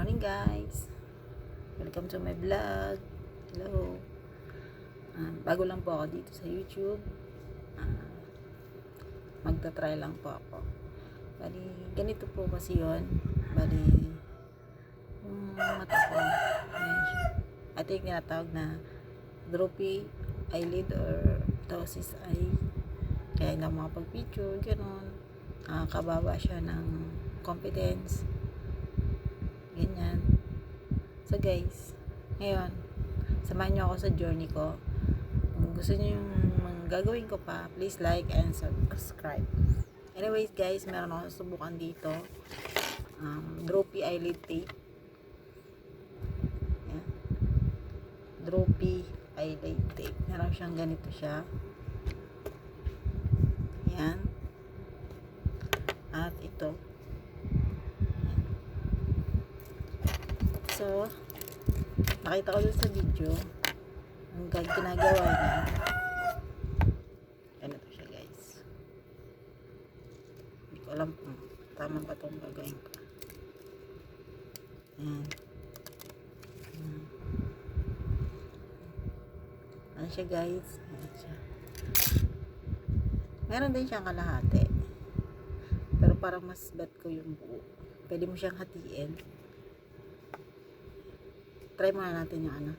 morning guys, welcome to my vlog. Hello. Bago lang po ako dito sa YouTube. Magta-try lang po ako. Bali, ganito po kasi yun. Bali, yung mata ko, ito yung tinatawag na droopy eyelid or ptosis eye. Kaya hindi ako makapag-picture, gano'n. Kababa siya ng confidence. Ganyan. So guys, ngayon, samahan nyo ako sa journey ko. Kung gusto nyo yung gagawin ko pa, please like and subscribe. Anyways guys, meron ako subukan dito. Droopy eyelid tape. Yan. Droopy eyelid tape. Meron siyang ganito siya. Yan. At ito. So, nakita ko dun sa video ang ginagawa niya. Ganito siya guys. Hindi ko alam kung tama ba itong gagawin ko. Ayan. Ano siya guys? Ayan siya. Meron din siyang kalahati. Pero parang mas bet ko yung buo. Pwede mo siyang hatiin. Try muna natin yung ano.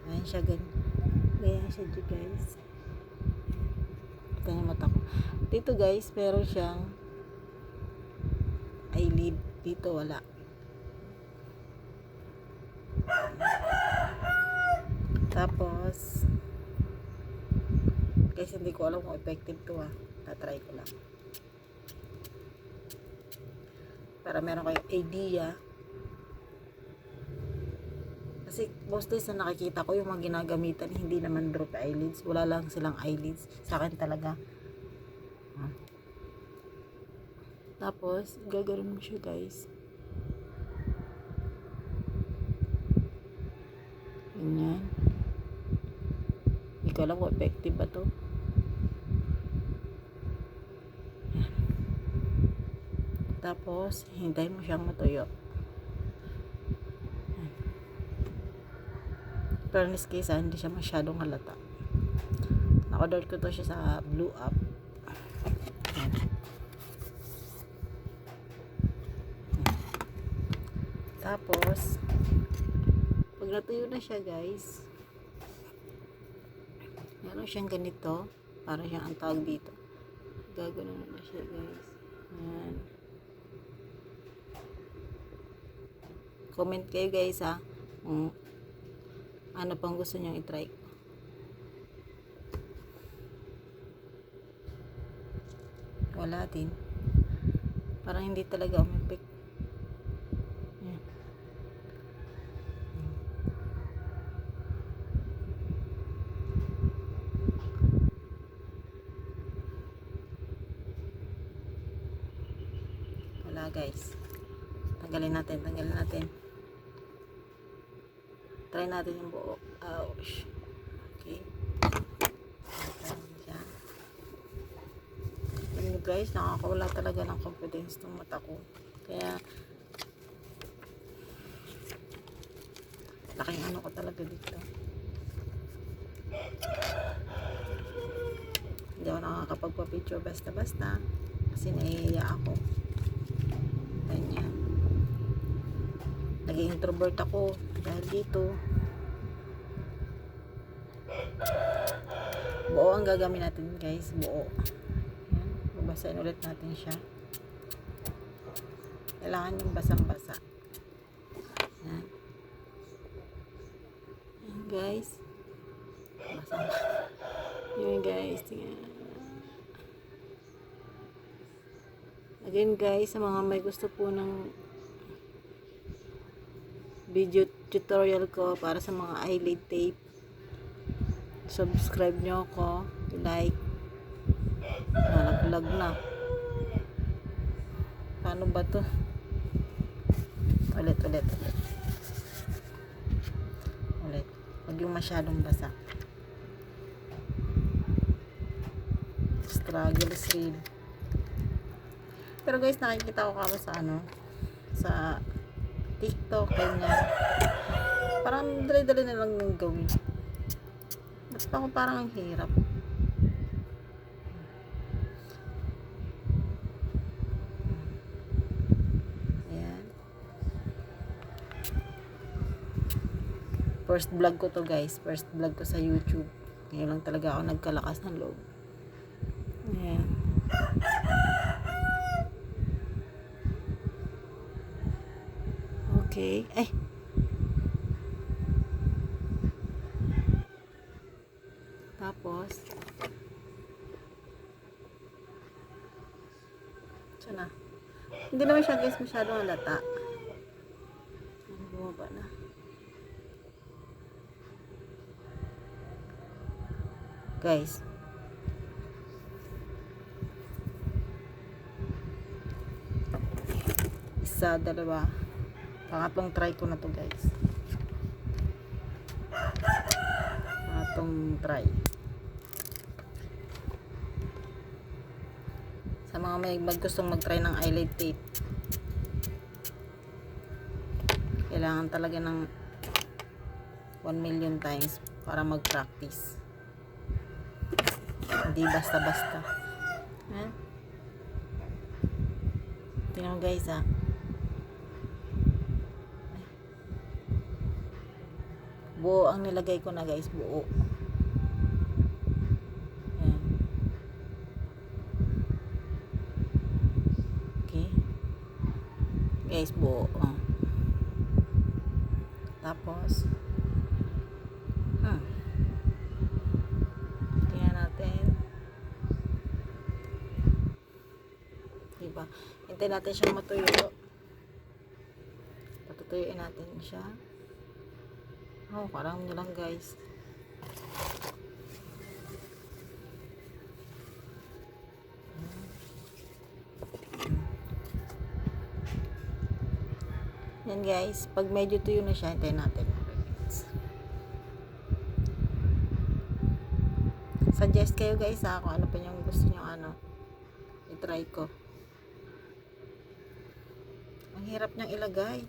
Ayan siya ganyan. Ganyan siya guys. Ganyan mata ko. Dito guys, meron siyang eyelid. Dito wala. Tapos guys, hindi ko alam kung effective to tatry ko lang. Para meron kayong idea. Kasi mostly sa nakikita ko yung mga ginagamitan hindi naman drop eyelids. Wala lang silang eyelids. Sa akin talaga. Tapos, gagawin mo siya guys. Ganyan. Hindi ko alam kung effective ba to. Tapos, hintayin mo siyang matuyo. Pero in this case, hindi siya masyadong halata. Naka-order ko to siya sa Blue App. Tapos, pag natuyo na siya guys, meron siyang ganito. Para siyang ang tawag dito. Gagano na siya guys. Ayan. Comment kayo guys kung ano pang gusto nyo i-try. Wala din. Parang hindi talaga umipik. Yan. Wala guys. Tanggalin natin. Try natin yung buo. Ouch. Okay. Ayan guys, nakakawala talaga ng confidence ng mata ko. Kaya, laking ano ko talaga dito. Hindi ako nakakapagpa-picture basta-basta. Kasi nahihiya ako. Ganyan. Naging introvert ako dahil dito. Buo ang gagawin natin guys, buo. Ayan, babasahin ulit natin siya. Kailangan yung basang-basa. Ayan. Ayan guys. Basang. Ayan guys. Tingnan. Again guys, sa mga may gusto po ng video tutorial ko para sa mga eyelid tape, subscribe nyo ako, like. Nag-vlog na. Paano ba to? Ulit. Huwag yung masyadong basa. Struggle is real. Pero guys, nakikita ko kamo sa ano, sa TikTok, ganyan. Parang dali-dali na lang nang gawin. Ba't pa ako parang ang hirap? Ayan. First vlog ko to guys. First vlog ko sa YouTube. Ngayon lang talaga ako nagkalakas ng loob. Ayan. Okay. Ay! Tapos, ito na. Hindi naman siya guys masyadong halata. Bumaba na. Guys. Isa, dalawa. Pangatlong try ko na to guys. Pangatlong try. Sa mga may gustong mag-try ng eyelid tape, kailangan talaga ng 1 million times para mag-practice. Hindi basta-basta. Tingnan mo guys ha. Buo ang nilagay ko na guys, buo. Ayan. Okay. Guys, buo. Oh. Tapos, tingnan natin. Diba? Hintayin natin siyang matuyo. Patutuyuin natin siya. Oh, parang nyo lang guys. Yan guys, pag medyo tuyo na siya, hintayin natin. Suggest kayo guys ha, kung ano pa yung gusto nyo i-try ko. Ang hirap niyang ilagay.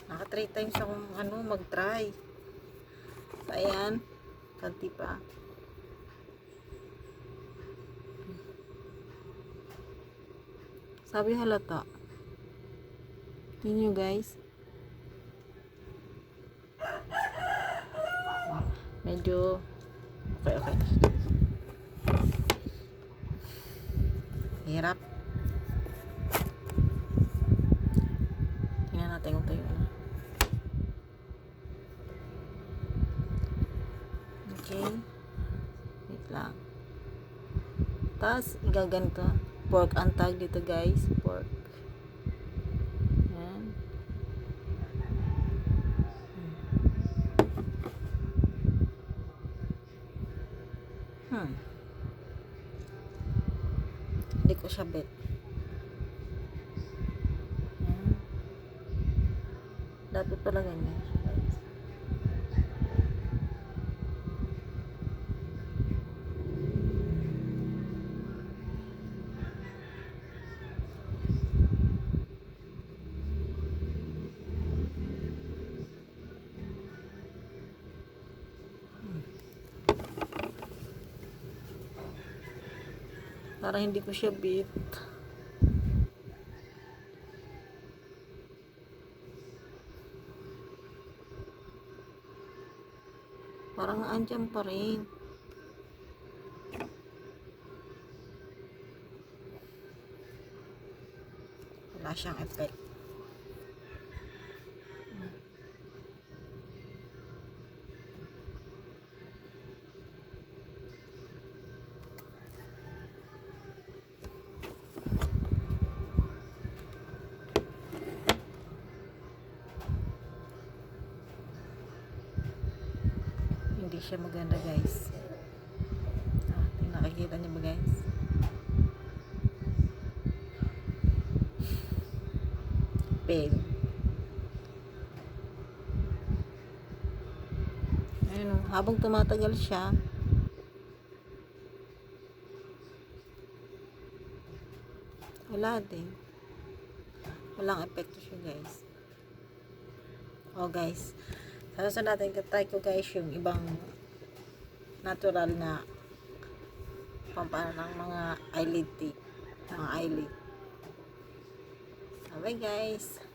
Naka 3 times akong mag-try. So, ayan. Kanti pa. Sabi halata. Tingnan nyo guys. Medyo okay. Hirap. Tingnan natin kung tayo na. Okay. Wait lang. Tapos, igaganto. Pork ang tag dito guys. Pork. Yan. Hindi ko siya bet. Yan. Dapat pala ganyan. Para hindi ko siya beat. Parang andyan pa rin. Wala siyang effect. Hindi siya maganda guys. Nakikita niyo ba guys? Babe. Ayun, habang tumatagal siya, Wala din. Walang epekto siya, guys. Guys. Sa natin, try ko guys yung ibang natural na pampano ng mga eyelid tip. Mga eyelid. Bye guys.